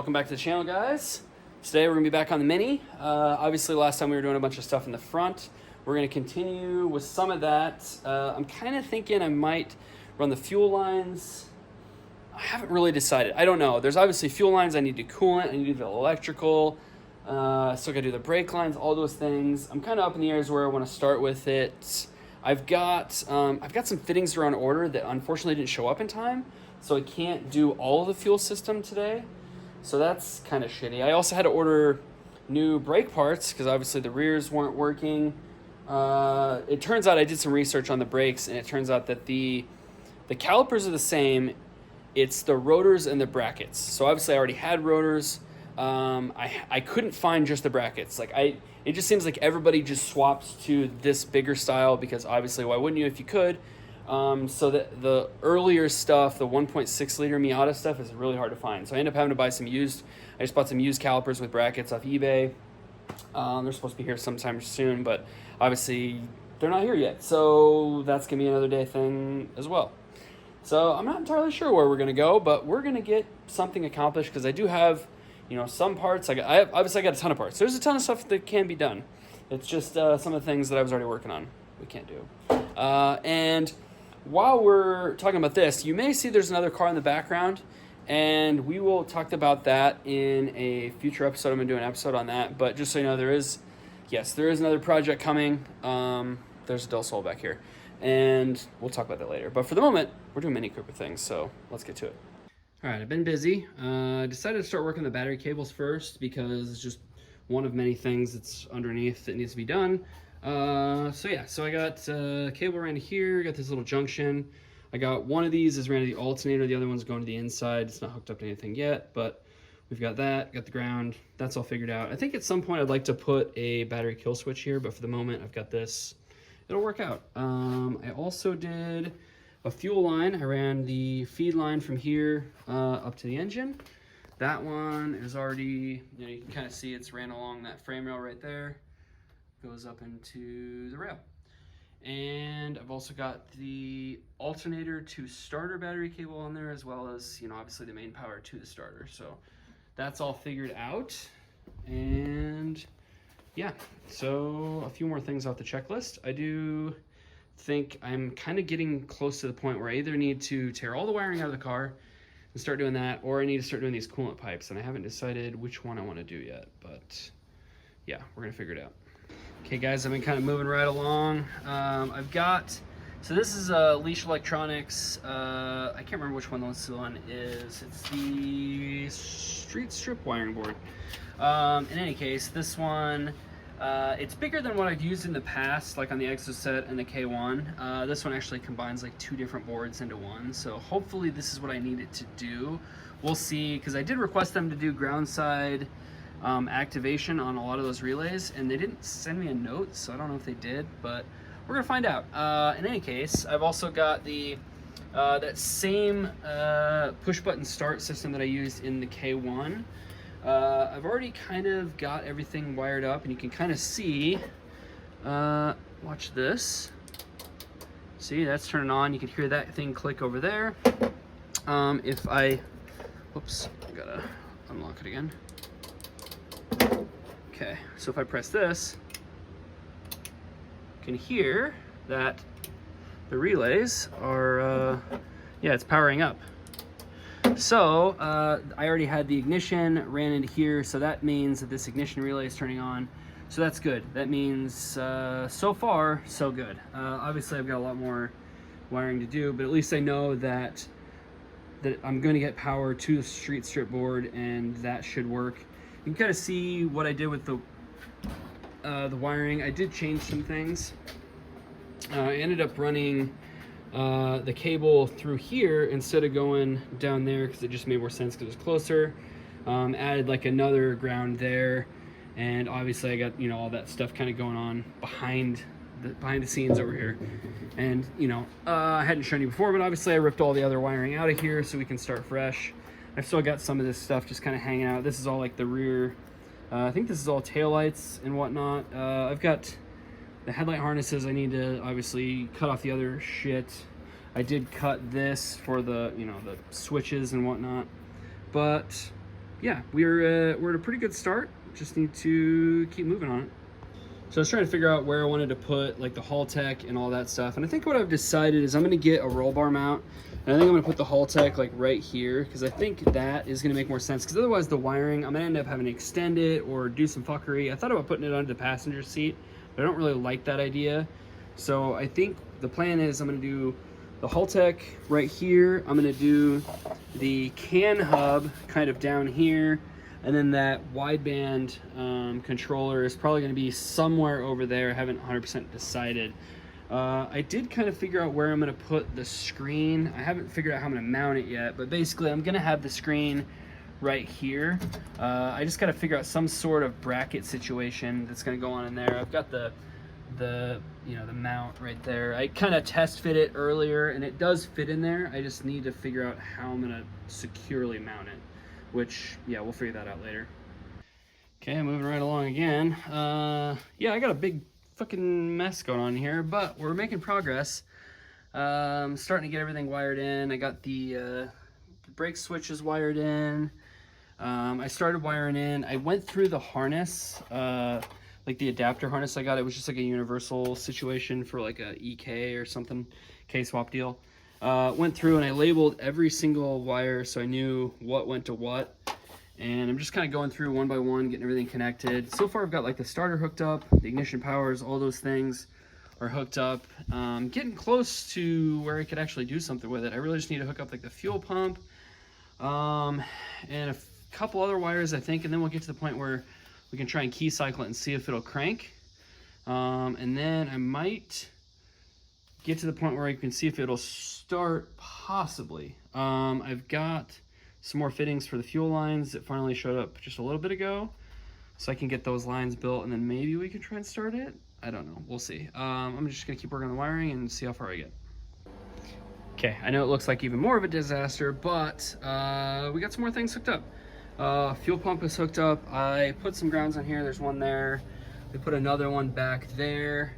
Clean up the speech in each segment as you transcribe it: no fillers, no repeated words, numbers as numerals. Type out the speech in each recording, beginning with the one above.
Welcome back to the channel, guys. Today we're going to be back on the Mini. Obviously last time we were doing a bunch of stuff in the front. We're going to continue with some of that. I'm kind of thinking I might run the fuel lines. I haven't really decided. I don't know. There's obviously fuel lines. I need to do coolant. I need to do the electrical. Still got to do the brake lines, all those things. I'm kind of up in the air as where I want to start with it. I've got some fittings that are on order that unfortunately didn't show up in time, so I can't do all of the fuel system today. So that's kind of shitty. I also had to order new brake parts because obviously the rears weren't working. It turns out I did some research on the brakes, and it turns out that the calipers are the same. It's the rotors and the brackets. So obviously I already had rotors. I couldn't find just the brackets. It just seems like everybody just swaps to this bigger style because obviously why wouldn't you if you could? So the earlier stuff, the 1.6 liter Miata stuff, is really hard to find. So I ended up having to buy some used. I just bought some used calipers with brackets off eBay. They're supposed to be here sometime soon, but obviously they're not here yet. So that's gonna be another day thing as well. So I'm not entirely sure where we're gonna go, but we're gonna get something accomplished because I do have, some parts. I got a ton of parts. There's a ton of stuff that can be done. It's just some of the things that I was already working on we can't do. And while we're talking about this, you may see there's another car in the background, and we will talk about that in a future episode. I'm going to do an episode on that, but just so you know, there is another project coming. There's a Del Sol back here, and we'll talk about that later. But for the moment, we're doing Mini Cooper things, so let's get to it. All right, I've been busy. Decided to start working the battery cables first because it's just one of many things that's underneath that needs to be done. So I got cable ran to here, got this little junction. I got one of these is ran to the alternator, the other one's going to the inside. It's not hooked up to anything yet, but we've got that, got the ground, that's all figured out. I think at some point I'd like to put a battery kill switch here, but for the moment I've got this. It'll work out. I also did a fuel line. I ran the feed line from here up to the engine. That one is already, you can kind of see it's ran along that frame rail right there. Goes up into the rail. And I've also got the alternator to starter battery cable on there, as well as, obviously the main power to the starter. So that's all figured out. And yeah, so a few more things off the checklist. I do think I'm kind of getting close to the point where I either need to tear all the wiring out of the car and start doing that, or I need to start doing these coolant pipes, and I haven't decided which one I want to do yet, but yeah, we're gonna figure it out. Okay guys, I've been kind of moving right along. So this is Leash Electronics. I can't remember which one this one is. It's the street strip wiring board. In any case, this one, it's bigger than what I've used in the past, like on the Exocet and the K1. This one actually combines like two different boards into one, so hopefully this is what I need it to do. We'll see, because I did request them to do ground side activation on a lot of those relays, and they didn't send me a note, so I don't know if they did, but we're gonna find out. In any case, I've also got the that same push button start system that I used in the K1. I've already kind of got everything wired up, and you can kind of see, watch this. See, that's turning on. You can hear that thing click over there. If I, whoops, I gotta unlock it again. Okay, so if I press this, you can hear that the relays are, yeah, it's powering up. So I already had the ignition ran into here, so that means that this ignition relay is turning on. So that's good. That means so far, so good. Obviously, I've got a lot more wiring to do, but at least I know that I'm going to get power to the street strip board, and that should work. You can kind of see what I did with the wiring. I did change some things. I ended up running the cable through here instead of going down there because it just made more sense because it was closer. Added like another ground there, and obviously I got all that stuff kind of going on behind the scenes over here. And I hadn't shown you before, but obviously I ripped all the other wiring out of here so we can start fresh. I've still got some of this stuff just kind of hanging out. This is all like the rear. I think this is all taillights and whatnot. I've got the headlight harnesses. I need to obviously cut off the other shit. I did cut this for the the switches and whatnot. But yeah, we're at a pretty good start. Just need to keep moving on it. So I was trying to figure out where I wanted to put like the Haltech and all that stuff. And I think what I've decided is I'm gonna get a roll bar mount. And I think I'm gonna put the Haltech like right here, because I think that is gonna make more sense. Because otherwise the wiring, I'm gonna end up having to extend it or do some fuckery. I thought about putting it under the passenger seat, but I don't really like that idea. So I think the plan is I'm gonna do the Haltech right here. I'm gonna do the CAN hub kind of down here. And then that wideband controller is probably going to be somewhere over there. I haven't 100% decided. I did kind of figure out where I'm going to put the screen. I haven't figured out how I'm going to mount it yet, but basically I'm going to have the screen right here. I just got to figure out some sort of bracket situation that's going to go on in there. I've got the mount right there. I kind of test fit it earlier and it does fit in there. I just need to figure out how I'm going to securely mount it. Which, yeah, we'll figure that out later. Okay, moving right along again. Yeah, I got a big fucking mess going on here, but we're making progress. Starting to get everything wired in. I got the brake switches wired in. I started wiring in. I went through the harness, like the adapter harness I got. It was just like a universal situation for like a EK or something, K-swap deal. Went through and I labeled every single wire so I knew what went to what. And I'm just kind of going through one by one, getting everything connected. So far I've got like the starter hooked up, the ignition powers, all those things are hooked up. Getting close to where I could actually do something with it. I really just need to hook up like the fuel pump and a couple other wires I think, and then we'll get to the point where we can try and key cycle it and see if it'll crank. And then I might get to the point where I can see if it'll start, possibly. I've got some more fittings for the fuel lines that finally showed up just a little bit ago, so I can get those lines built and then maybe we can try and start it. I don't know, we'll see. I'm just gonna keep working on the wiring and see how far I get. Okay, I know it looks like even more of a disaster, but we got some more things hooked up. Fuel pump is hooked up. I put some grounds on here, there's one there. We put another one back there.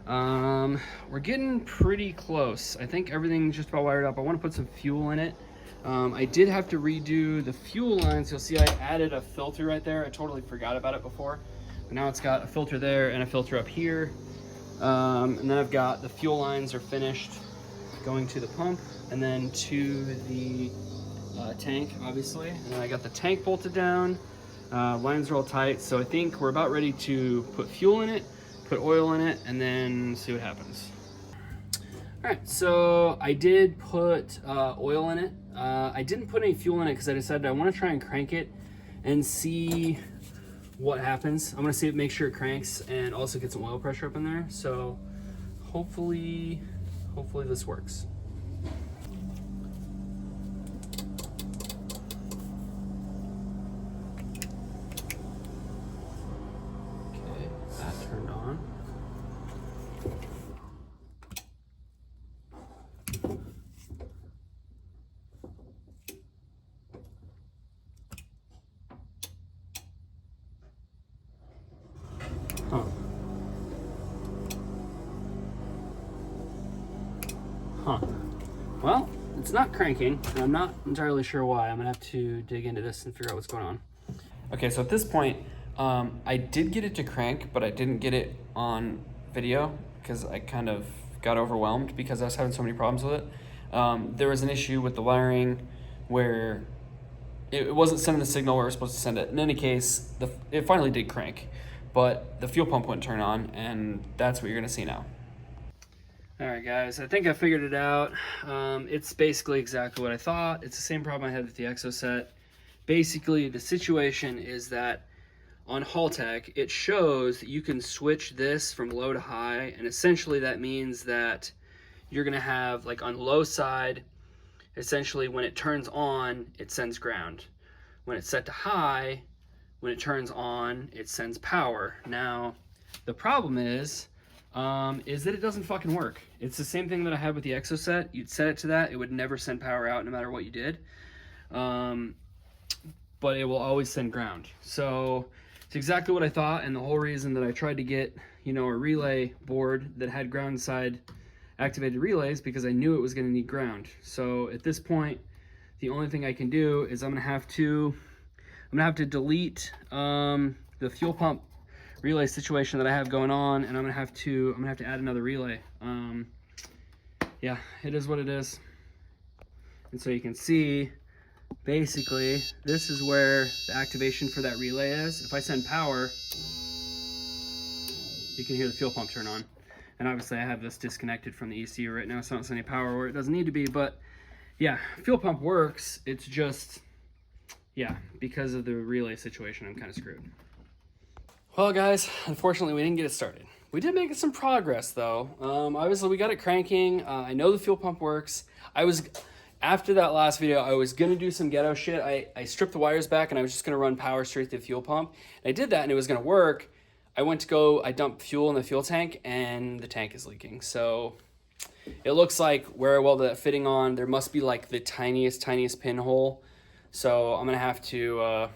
We're getting pretty close. I think everything's just about wired up. I want to put some fuel in it. I did have to redo the fuel lines. You'll see I added a filter right there. I totally forgot about it before, but now it's got a filter there and a filter up here. And then I've got the fuel lines are finished going to the pump and then to the tank, obviously. And then I got the tank bolted down. Lines are all tight. So I think we're about ready to put fuel in it, put oil in it, and then see what happens. All right, so I did put oil in it. I didn't put any fuel in it because I decided I want to try and crank it and see what happens. I'm gonna see it, make sure it cranks, and also get some oil pressure up in there. So hopefully this works. Okay, that turned on. Huh. Well, it's not cranking, and I'm not entirely sure why. I'm gonna have to dig into this and figure out what's going on. Okay, so at this point, I did get it to crank, but I didn't get it on video because I kind of got overwhelmed because I was having so many problems with it. There was an issue with the wiring where it wasn't sending the signal where it was supposed to send it. In any case, it finally did crank, but the fuel pump wouldn't turn on, and that's what you're gonna see now. All right, guys, I think I figured it out. It's basically exactly what I thought. It's the same problem I had with the Exocet. Basically, the situation is that on Haltech, it shows that you can switch this from low to high, and essentially that means that you're gonna have, like on low side, essentially when it turns on, it sends ground. When it's set to high, when it turns on, it sends power. Now, the problem is that it doesn't fucking work. It's the same thing that I had with the Exocet. You'd set it to that, it would never send power out no matter what you did. But it will always send ground. So it's exactly what I thought, and the whole reason that I tried to get, a relay board that had ground side activated relays, because I knew it was gonna need ground. So at this point, the only thing I can do is I'm gonna have to I'm gonna have to delete the fuel pump relay situation that I have going on, and I'm gonna have to add another relay. Yeah, it is what it is. And so you can see, basically, this is where the activation for that relay is. If I send power, you can hear the fuel pump turn on. And obviously I have this disconnected from the ECU right now, so I don't send any power where it doesn't need to be. But yeah, fuel pump works. It's just, yeah, because of the relay situation, I'm kind of screwed. Well, guys, unfortunately, we didn't get it started. We did make some progress, though. Obviously, we got it cranking. I know the fuel pump works. After that last video, I was going to do some ghetto shit. I stripped the wires back, and I was just going to run power straight to the fuel pump. And I did that, and it was going to work. I dumped fuel in the fuel tank, and the tank is leaking. So it looks like where I welded that fitting on, there must be like the tiniest pinhole. So I'm going to have to,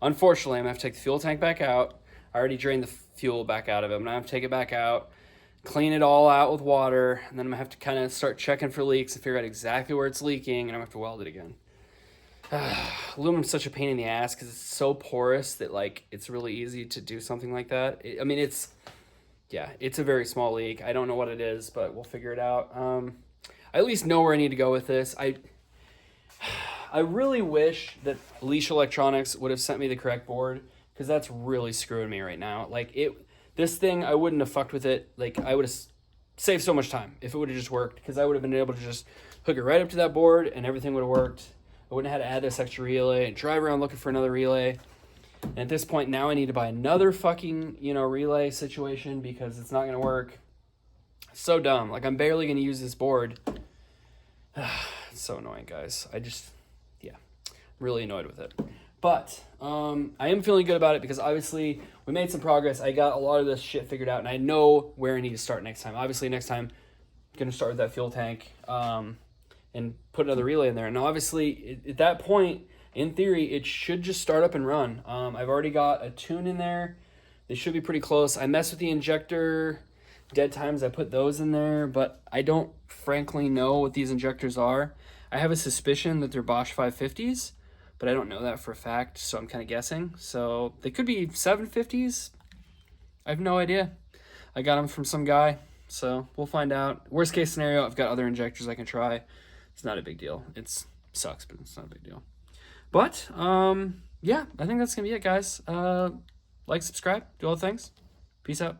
unfortunately, I'm going to have to take the fuel tank back out. I already drained the fuel back out of it. I'm going to have to take it back out, clean it all out with water, and then I'm going to have to kind of start checking for leaks and figure out exactly where it's leaking, and I'm going to have to weld it again. Aluminum's such a pain in the ass because it's so porous that like it's really easy to do something like that. I mean, it's a very small leak. I don't know what it is, but we'll figure it out. I at least know where I need to go with this. I really wish that Alicia Electronics would have sent me the correct board, because that's really screwing me right now. Like this thing, I wouldn't have fucked with it. Like I would have saved so much time if it would have just worked, because I would have been able to just hook it right up to that board and everything would have worked. I wouldn't have had to add this extra relay and drive around looking for another relay. And at this point now I need to buy another fucking, relay situation, because it's not going to work. It's so dumb. Like I'm barely going to use this board. It's so annoying, guys. Really annoyed with it. But I am feeling good about it, because obviously we made some progress. I got a lot of this shit figured out, and I know where I need to start next time. Obviously next time I'm going to start with that fuel tank and put another relay in there. And obviously at that point, in theory, it should just start up and run. I've already got a tune in there. They should be pretty close. I messed with the injector dead times. I put those in there, but I don't frankly know what these injectors are. I have a suspicion that they're Bosch 550s, but I don't know that for a fact, so I'm kind of guessing. So they could be 750s. I have no idea. I got them from some guy, so we'll find out. Worst case scenario, I've got other injectors I can try. It's not a big deal. It sucks, but it's not a big deal. But, yeah, I think that's going to be it, guys. Like, subscribe, do all the things. Peace out.